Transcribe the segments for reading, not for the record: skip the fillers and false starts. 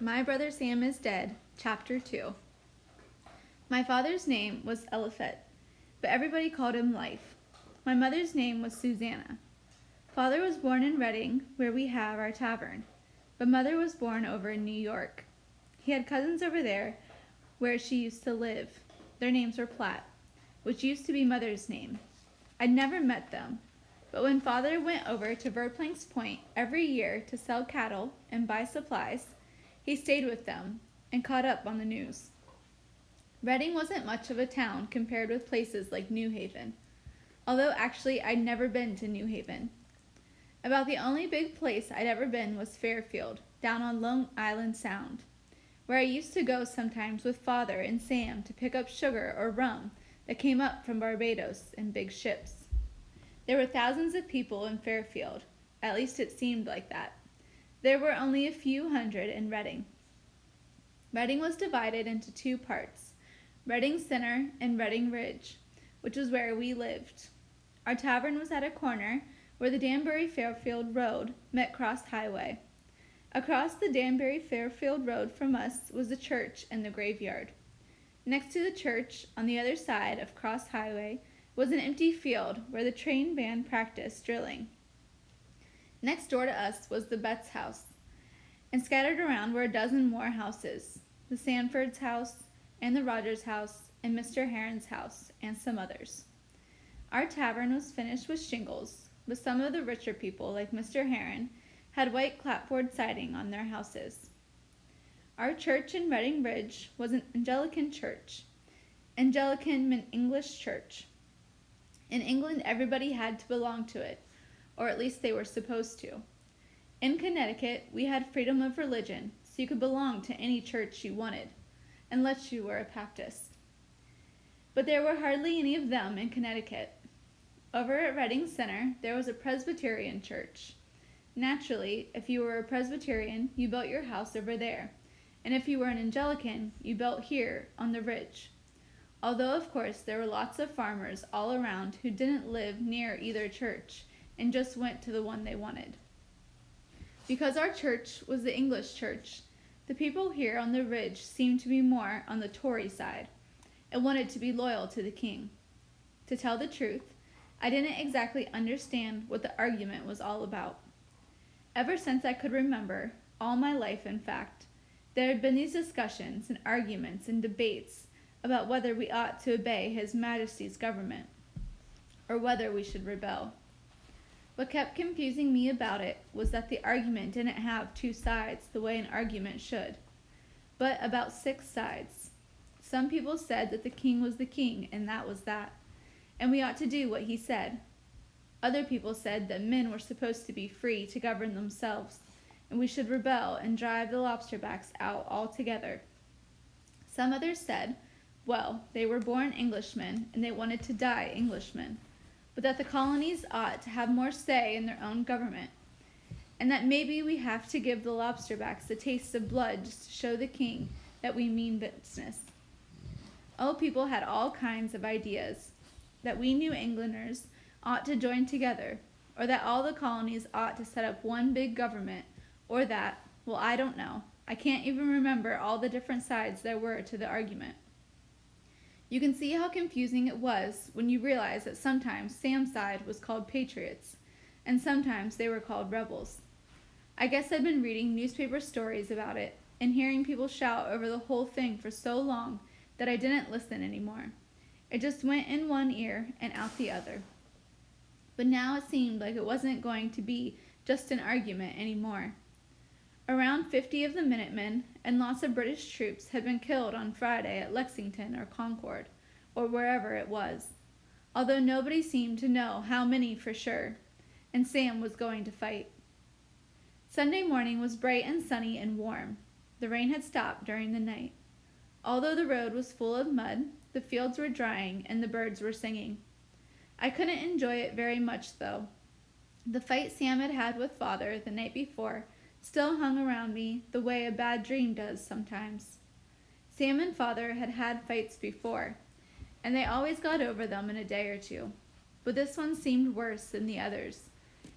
My Brother Sam is Dead, Chapter 2. My father's name was Eliphet, but everybody called him Life. My mother's name was Susanna. Father was born in Reading, where we have our tavern, but mother was born over in New York. He had cousins over there where she used to live. Their names were Platt, which used to be mother's name. I'd never met them, but when father went over to Verplank's Point every year to sell cattle and buy supplies, he stayed with them and caught up on the news. Reading wasn't much of a town compared with places like New Haven, although actually I'd never been to New Haven. About the only big place I'd ever been was Fairfield, down on Long Island Sound, where I used to go sometimes with father and Sam to pick up sugar or rum that came up from Barbados in big ships. There were thousands of people in Fairfield, at least it seemed like that. There were only a few hundred in Reading. Reading was divided into two parts, Reading Center and Reading Ridge, which was where we lived. Our tavern was at a corner where the Danbury-Fairfield Road met Cross Highway. Across the Danbury-Fairfield Road from us was the church and the graveyard. Next to the church, on the other side of Cross Highway, was an empty field where the train band practiced drilling. Next door to us was the Betts house, and scattered around were a dozen more houses, the Sanford's house, and the Rogers house, and Mr. Heron's house, and some others. Our tavern was finished with shingles, but some of the richer people, like Mr. Heron, had white clapboard siding on their houses. Our church in Reading Ridge was an Anglican church. Anglican meant English church. In England, everybody had to belong to it, or at least they were supposed to. In Connecticut, we had freedom of religion, so you could belong to any church you wanted, unless you were a Baptist. But there were hardly any of them in Connecticut. Over at Reading Center, there was a Presbyterian church. Naturally, if you were a Presbyterian, you built your house over there, and if you were an Anglican, you built here on the ridge. Although, of course, there were lots of farmers all around who didn't live near either church, and just went to the one they wanted. Because our church was the English church, the people here on the ridge seemed to be more on the Tory side, and wanted to be loyal to the king. To tell the truth, I didn't exactly understand what the argument was all about. Ever since I could remember, all my life in fact, there had been these discussions and arguments and debates about whether we ought to obey His Majesty's government, or whether we should rebel. What kept confusing me about it was that the argument didn't have two sides the way an argument should, but about 6 sides. Some people said that the king was the king, and that was that, and we ought to do what he said. Other people said that men were supposed to be free to govern themselves, and we should rebel and drive the lobsterbacks out altogether. Some others said, well, they were born Englishmen, and they wanted to die Englishmen, but that the colonies ought to have more say in their own government, and that maybe we have to give the lobsterbacks a taste of blood just to show the king that we mean business. Oh, people had all kinds of ideas, that we New Englanders ought to join together, or that all the colonies ought to set up one big government, or that, well, I don't know. I can't even remember all the different sides there were to the argument. You can see how confusing it was when you realize that sometimes Sam's side was called patriots, and sometimes they were called rebels. I guess I'd been reading newspaper stories about it, and hearing people shout over the whole thing for so long that I didn't listen anymore. It just went in one ear and out the other. But now it seemed like it wasn't going to be just an argument anymore. Around 50 of the Minutemen and lots of British troops had been killed on Friday at Lexington or Concord, or wherever it was, although nobody seemed to know how many for sure, and Sam was going to fight. Sunday morning was bright and sunny and warm. The rain had stopped during the night. Although the road was full of mud, the fields were drying and the birds were singing. I couldn't enjoy it very much, though. The fight Sam had had with father the night before still hung around me the way a bad dream does sometimes. Sam and father had had fights before, and they always got over them in a day or two, but this one seemed worse than the others,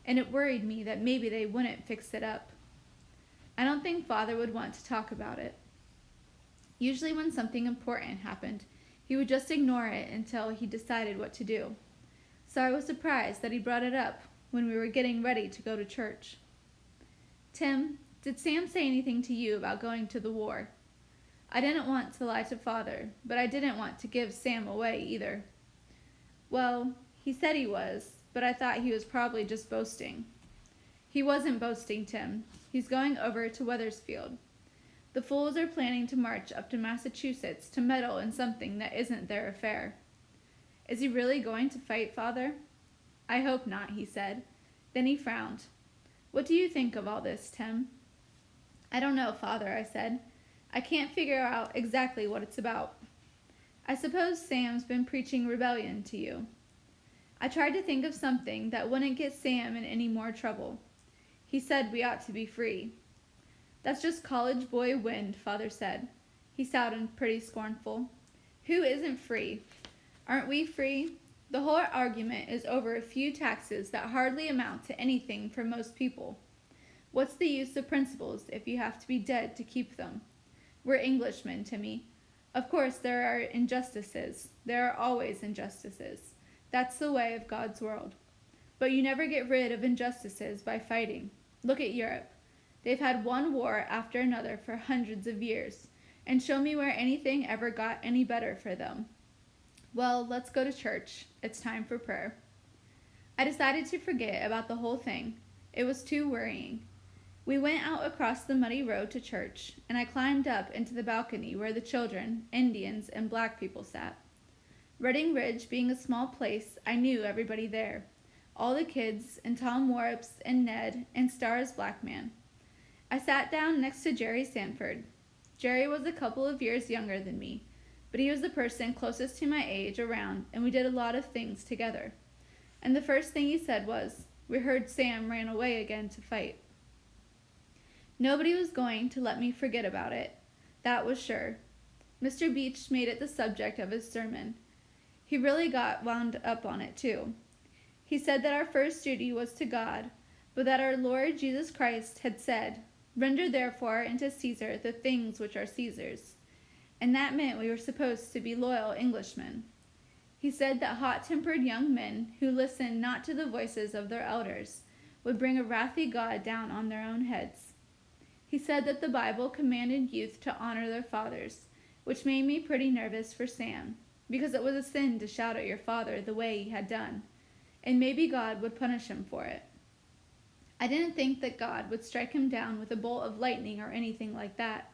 and it worried me that maybe they wouldn't fix it up. I don't think Father would want to talk about it. Usually when something important happened, he would just ignore it until he decided what to do. So I was surprised that he brought it up when we were getting ready to go to church. Tim, did Sam say anything to you about going to the war? I didn't want to lie to Father, but I didn't want to give Sam away either. Well, he said he was, but I thought he was probably just boasting. He wasn't boasting, Tim. He's going over to Wethersfield. The fools are planning to march up to Massachusetts to meddle in something that isn't their affair. Is he really going to fight, Father? I hope not, he said. Then he frowned. What do you think of all this, Tim? I don't know, Father, I said. I can't figure out exactly what it's about. I suppose Sam's been preaching rebellion to you. I tried to think of something that wouldn't get Sam in any more trouble. He said we ought to be free. That's just college boy wind, Father said. He sounded pretty scornful. Who isn't free? Aren't we free? The whole argument is over a few taxes that hardly amount to anything for most people. What's the use of principles if you have to be dead to keep them? We're Englishmen, Timmy. Of course there are injustices. There are always injustices. That's the way of God's world. But you never get rid of injustices by fighting. Look at Europe. They've had one war after another for hundreds of years, and show me where anything ever got any better for them. Well, let's go to church. It's time for prayer. I decided to forget about the whole thing. It was too worrying. We went out across the muddy road to church, and I climbed up into the balcony where the children, Indians, and black people sat. Redding Ridge being a small place, I knew everybody there. All the kids, and Tom Warps, and Ned, and Star's black man. I sat down next to Jerry Sanford. Jerry was a couple of years younger than me, but he was the person closest to my age around, and we did a lot of things together. And the first thing he said was, "We heard Sam ran away again to fight." Nobody was going to let me forget about it. That was sure. Mr. Beach made it the subject of his sermon. He really got wound up on it, too. He said that our first duty was to God, but that our Lord Jesus Christ had said, "Render therefore unto Caesar the things which are Caesar's," and that meant we were supposed to be loyal Englishmen. He said that hot-tempered young men who listened not to the voices of their elders would bring a wrathy God down on their own heads. He said that the Bible commanded youth to honor their fathers, which made me pretty nervous for Sam, because it was a sin to shout at your father the way he had done, and maybe God would punish him for it. I didn't think that God would strike him down with a bolt of lightning or anything like that.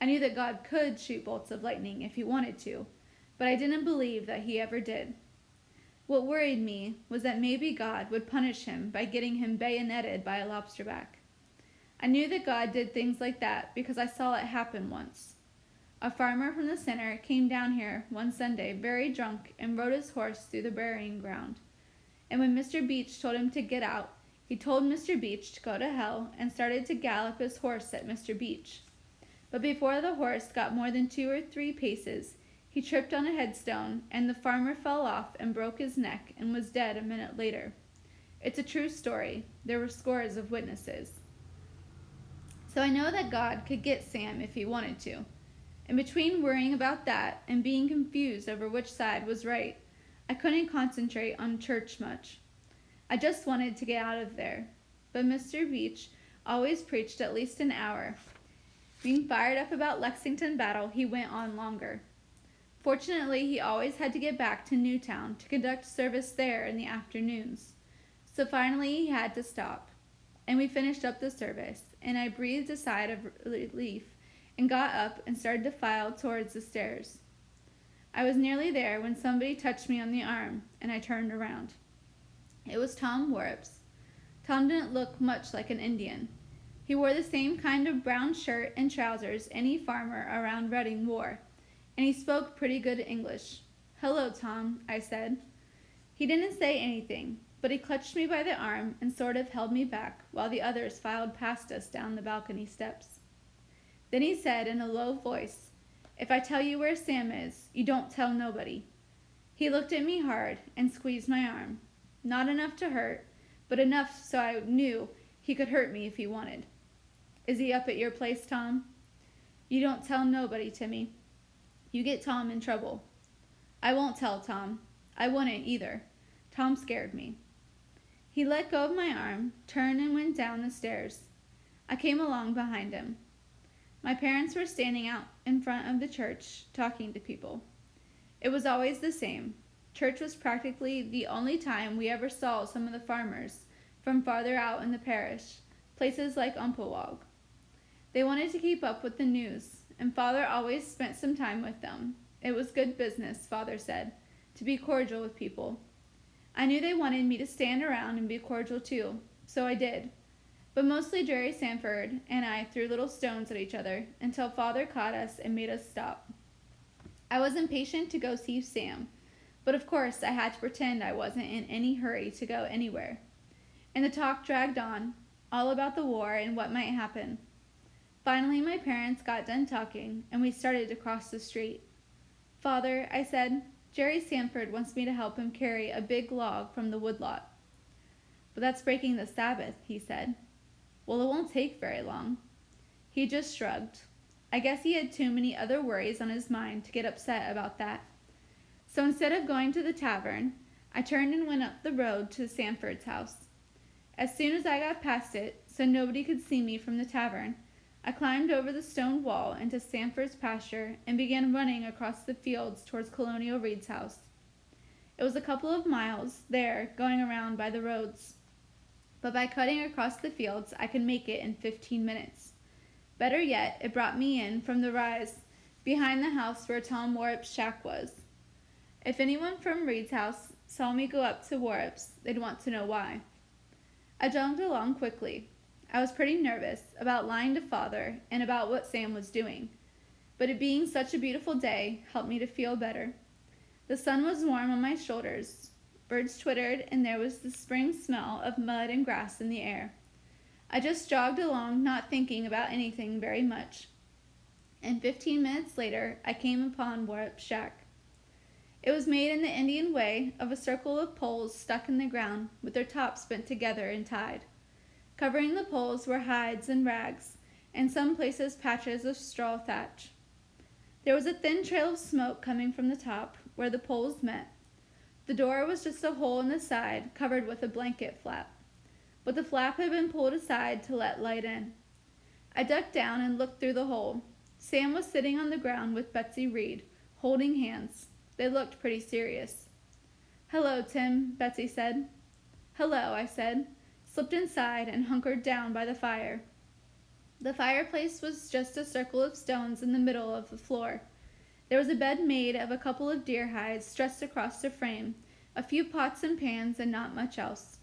I knew that God could shoot bolts of lightning if he wanted to, but I didn't believe that he ever did. What worried me was that maybe God would punish him by getting him bayoneted by a lobsterback. I knew that God did things like that because I saw it happen once. A farmer from the center came down here one Sunday very drunk and rode his horse through the burying ground. And when Mr. Beach told him to get out, he told Mr. Beach to go to hell and started to gallop his horse at Mr. Beach. But before the horse got more than 2 or 3 paces, he tripped on a headstone, and the farmer fell off and broke his neck and was dead a minute later. It's a true story. There were scores of witnesses. So I know that God could get Sam if he wanted to. And between worrying about that and being confused over which side was right, I couldn't concentrate on church much. I just wanted to get out of there. But Mr. Beach always preached at least an hour. Being fired up about Lexington battle, he went on longer. Fortunately, he always had to get back to Newtown to conduct service there in the afternoons. So finally he had to stop. And we finished up the service, and I breathed a sigh of relief and got up and started to file towards the stairs. I was nearly there when somebody touched me on the arm, and I turned around. It was Tom Warps. Tom didn't look much like an Indian. He wore the same kind of brown shirt and trousers any farmer around Redding wore, and he spoke pretty good English. "Hello, Tom," I said. He didn't say anything, but he clutched me by the arm and sort of held me back while the others filed past us down the balcony steps. Then he said in a low voice, "If I tell you where Sam is, you don't tell nobody." He looked at me hard and squeezed my arm. Not enough to hurt, but enough so I knew he could hurt me if he wanted. Is he up at your place, Tom? You don't tell nobody, Timmy. You get Tom in trouble. I won't tell Tom. I wouldn't either. Tom scared me. He let go of my arm, turned and went down the stairs. I came along behind him. My parents were standing out in front of the church, talking to people. It was always the same. Church was practically the only time we ever saw some of the farmers from farther out in the parish, places like Umpqua. They wanted to keep up with the news, and Father always spent some time with them. It was good business, Father said, to be cordial with people. I knew they wanted me to stand around and be cordial too, so I did. But mostly Jerry Sanford and I threw little stones at each other until Father caught us and made us stop. I was impatient to go see Sam, but of course I had to pretend I wasn't in any hurry to go anywhere. And the talk dragged on, all about the war and what might happen. Finally my parents got done talking, and we started to cross the street. Father, I said, Jerry Sanford wants me to help him carry a big log from the woodlot. But that's breaking the Sabbath, he said. Well, it won't take very long. He just shrugged. I guess he had too many other worries on his mind to get upset about that. So instead of going to the tavern, I turned and went up the road to Sanford's house. As soon as I got past it, so nobody could see me from the tavern, I climbed over the stone wall into Sanford's pasture and began running across the fields towards Colonial Reed's house. It was a couple of miles there, going around by the roads. But by cutting across the fields, I could make it in 15 minutes. Better yet, it brought me in from the rise behind the house where Tom Warrip's shack was. If anyone from Reed's house saw me go up to Warrip's, they'd want to know why. I jogged along quickly. I was pretty nervous about lying to Father and about what Sam was doing, but it being such a beautiful day helped me to feel better. The sun was warm on my shoulders. Birds twittered, and there was the spring smell of mud and grass in the air. I just jogged along, not thinking about anything very much. And 15 minutes later, I came upon Warrip's shack. It was made in the Indian way of a circle of poles stuck in the ground, with their tops bent together and tied. Covering the poles were hides and rags, and some places patches of straw thatch. There was a thin trail of smoke coming from the top, where the poles met. The door was just a hole in the side, covered with a blanket flap. But the flap had been pulled aside to let light in. I ducked down and looked through the hole. Sam was sitting on the ground with Betsy Reed, holding hands. They looked pretty serious. Hello, Tim, Betsy said. Hello, I said, slipped inside and hunkered down by the fire. The fireplace was just a circle of stones in the middle of the floor. There was a bed made of a couple of deer hides stretched across the frame, a few pots and pans, and not much else.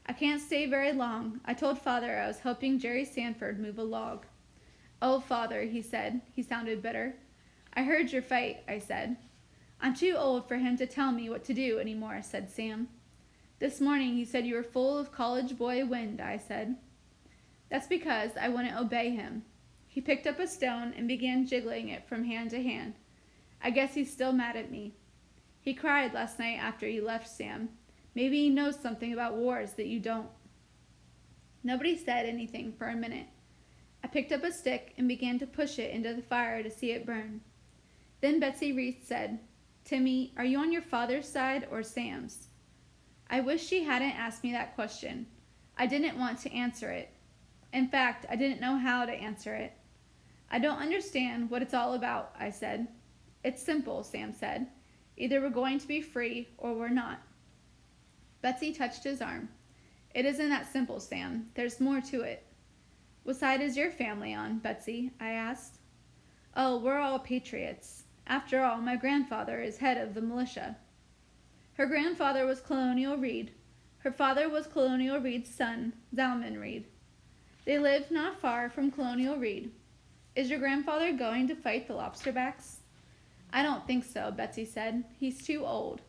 I can't stay very long. I told Father I was helping Jerry Sanford move a log. Oh, Father, he said. He sounded bitter. I heard your fight, I said. I'm too old for him to tell me what to do anymore, said Sam. This morning he said you were full of college boy wind, I said. That's because I wouldn't obey him. He picked up a stone and began jiggling it from hand to hand. I guess he's still mad at me. He cried last night after you left, Sam. Maybe he knows something about wars that you don't. Nobody said anything for a minute. I picked up a stick and began to push it into the fire to see it burn. Then Betsy Reed said, Timmy, are you on your father's side or Sam's? I wish she hadn't asked me that question. I didn't want to answer it. In fact, I didn't know how to answer it. I don't understand what it's all about, I said. It's simple, Sam said. Either we're going to be free or we're not. Betsy touched his arm. It isn't that simple, Sam. There's more to it. What side is your family on, Betsy? I asked. Oh, we're all patriots. After all, my grandfather is head of the militia. Her grandfather was Colonial Reed. Her father was Colonial Reed's son, Zalman Reed. They lived not far from Colonial Reed. Is your grandfather going to fight the lobsterbacks? I don't think so, Betsy said. He's too old.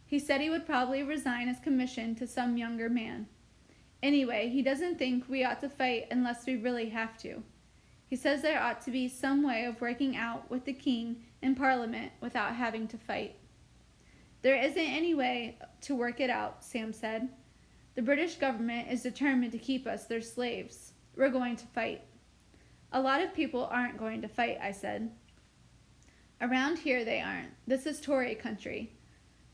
He said he would probably resign his commission to some younger man. Anyway, he doesn't think we ought to fight unless we really have to. He says there ought to be some way of working out with the king in Parliament without having to fight. There isn't any way to work it out, Sam said. The British government is determined to keep us their slaves. We're going to fight. A lot of people aren't going to fight, I said. Around here they aren't. This is Tory country.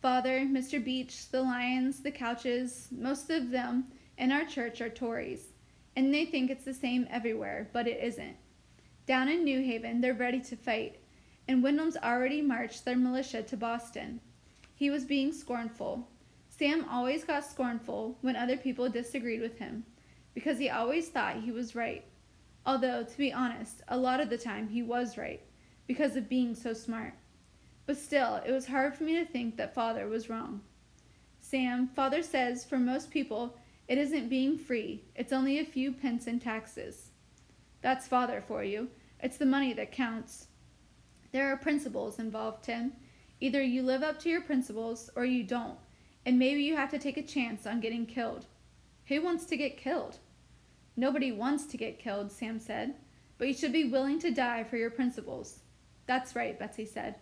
Father, Mr. Beach, the Lyons, the Couches, most of them in our church are Tories, and they think it's the same everywhere, but it isn't. Down in New Haven, they're ready to fight, and Wyndham's already marched their militia to Boston. He was being scornful. Sam always got scornful when other people disagreed with him, because he always thought he was right. Although, to be honest, a lot of the time he was right, because of being so smart. But still, it was hard for me to think that Father was wrong. Sam, Father says for most people, it isn't being free, it's only a few pence in taxes. That's Father for you. It's the money that counts. There are principles involved, Tim. Either you live up to your principles or you don't, and maybe you have to take a chance on getting killed. Who wants to get killed? Nobody wants to get killed, Sam said, but you should be willing to die for your principles. That's right, Betsy said.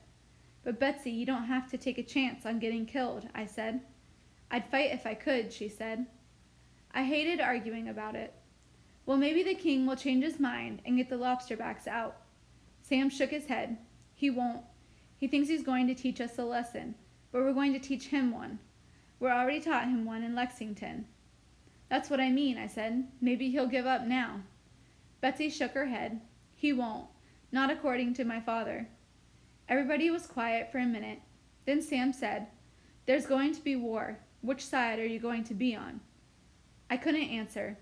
But Betsy, you don't have to take a chance on getting killed, I said. I'd fight if I could, she said. I hated arguing about it. Well, maybe the king will change his mind and get the lobsterbacks out. Sam shook his head. He won't. He thinks he's going to teach us a lesson, but we're going to teach him one. We're already taught him one in Lexington. That's what I mean, I said. Maybe he'll give up now. Betsy shook her head. He won't. Not according to my father. Everybody was quiet for a minute. Then Sam said, There's going to be war. Which side are you going to be on? I couldn't answer.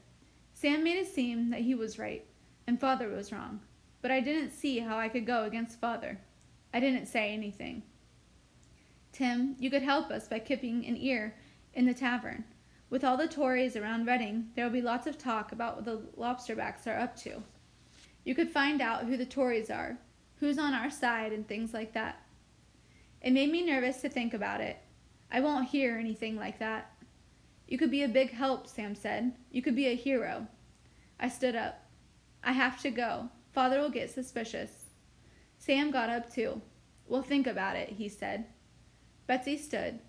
Sam made it seem that he was right, and Father was wrong. But I didn't see how I could go against Father. I didn't say anything. Tim, you could help us by keeping an ear in the tavern. With all the Tories around Reading, there will be lots of talk about what the lobsterbacks are up to. You could find out who the Tories are, who's on our side, and things like that. It made me nervous to think about it. I won't hear anything like that. You could be a big help, Sam said. You could be a hero. I stood up. I have to go. Father will get suspicious. Sam got up too. We'll think about it, he said. Betsy stood.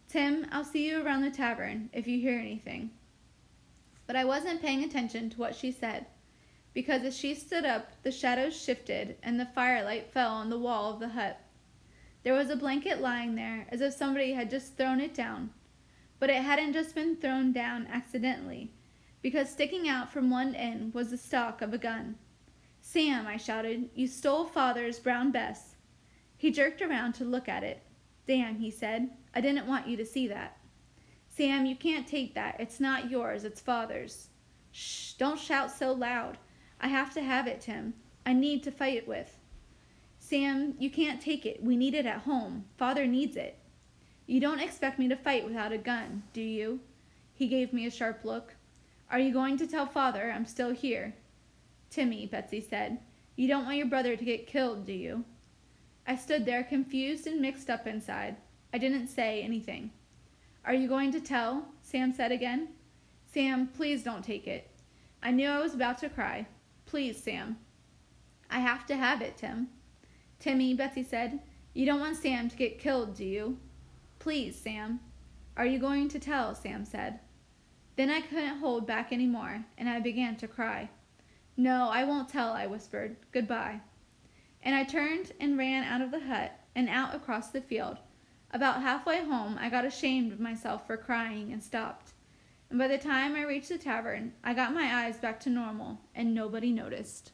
Tim, I'll see you around the tavern if you hear anything. But I wasn't paying attention to what she said, because as she stood up, the shadows shifted and the firelight fell on the wall of the hut. There was a blanket lying there, as if somebody had just thrown it down. But it hadn't just been thrown down accidentally, because sticking out from one end was the stock of a gun. Sam, I shouted, you stole Father's brown Bess. He jerked around to look at it. Damn, he said, I didn't want you to see that. Sam, you can't take that. It's not yours, it's Father's. Shh, don't shout so loud. I have to have it, Tim. I need to fight it with. Sam, you can't take it. We need it at home. Father needs it. You don't expect me to fight without a gun, do you? He gave me a sharp look. Are you going to tell Father I'm still here? Timmy, Betsy said, you don't want your brother to get killed, do you? I stood there confused and mixed up inside. I didn't say anything. Are you going to tell? Sam said again. Sam, please don't take it. I knew I was about to cry. Please, Sam. I have to have it, Tim. Timmy, Betsy said, you don't want Sam to get killed, do you? Please, Sam. Are you going to tell? Sam said. Then I couldn't hold back any more, and I began to cry. No, I won't tell, I whispered. Goodbye. And I turned and ran out of the hut and out across the field. About halfway home, I got ashamed of myself for crying and stopped. And by the time I reached the tavern, I got my eyes back to normal, and nobody noticed.